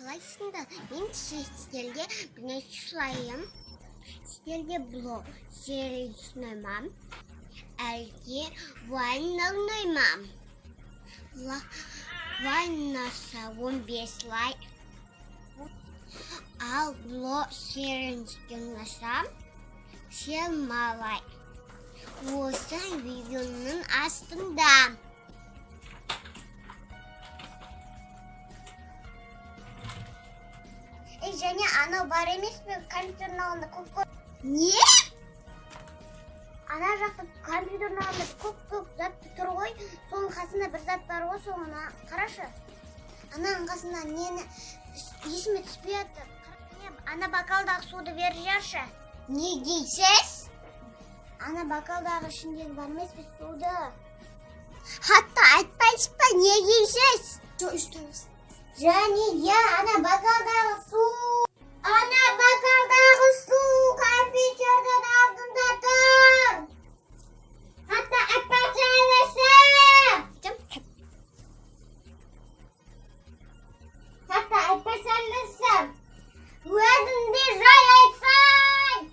қалайсыңдар? Мен сіздерге бір нәрсе сұрайын. Сіздерге блог сериясын ойнаймын, әлде вайн ойнаймын. Вайн ойнаса 15 лайк, ал блог сериясын ойнасам 20 лайк. Осы видеоның астында. Және анау бар емес пе, компьютердің алдында көп-көп. Не? Ана жақта компьютердің алдында көп-көп зат тұр ғой. Соның қасында бір зат бар ғой, соны қарашы. Ананың қасында нені есіме түспей жатыр. Ана бокалдағы суды беріп жаршы. Не дейсіз? Ана бокалдағы ішіндегі бар емес пе суды? Хатта айтпайсыз ба, не дейсіз? Жоқ, үстіңіз. Және ана бокалдағы су. Ана бокалдағы су компьютердің алдында тұр. Хатта айтпасаңызшы. Хатта айтпасаңызшы. Өзіңде жай айтсаң.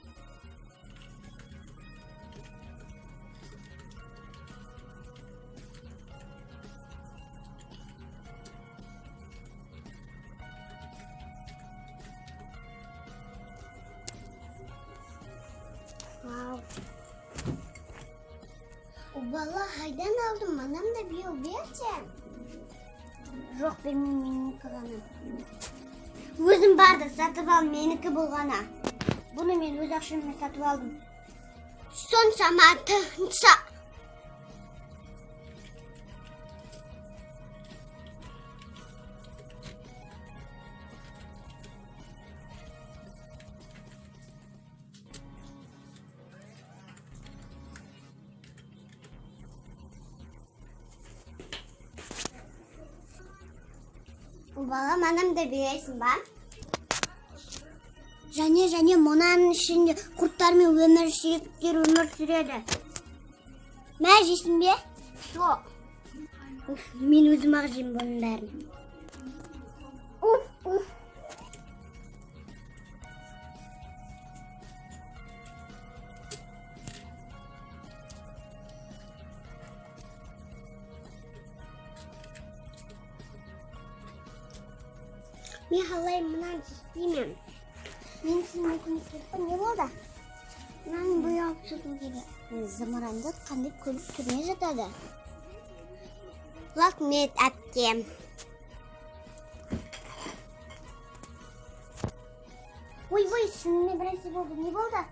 Бала қайдан алдым, манам да биыл берсем. Жоқ, бермеймін, менікі ғана. Өзім барды, сатып ал, менікі болғана. Бұны мен өз ақшаммен сатып алдым. Соншама тынса. Бала, манам да бересің ба? Және мұнаның ішінде құрттар мен өміршектер өмір сүреді. Мә жейсің бе? Со. Мен өзім ақ жеймін бұның бәрін. Мен қалай мұнан істеймін? Мен сіздің көмектесіп, не болды? Мұнан бояп жату керек. Зымыранды қандай көлік түріне жатады? Рахмет, әпкем. Ой, сізіңе бір нәрсе болды. Не болды?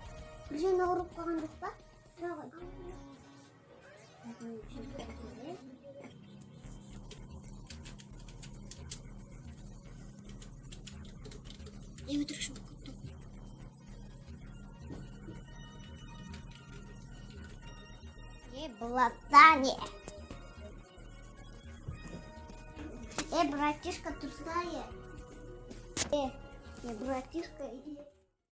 Bir жеріне ұрып қалған жоқ па? Тұра ғой. Я вытряшу куту. Блатане. Братишка, тусая. Братишка, иди.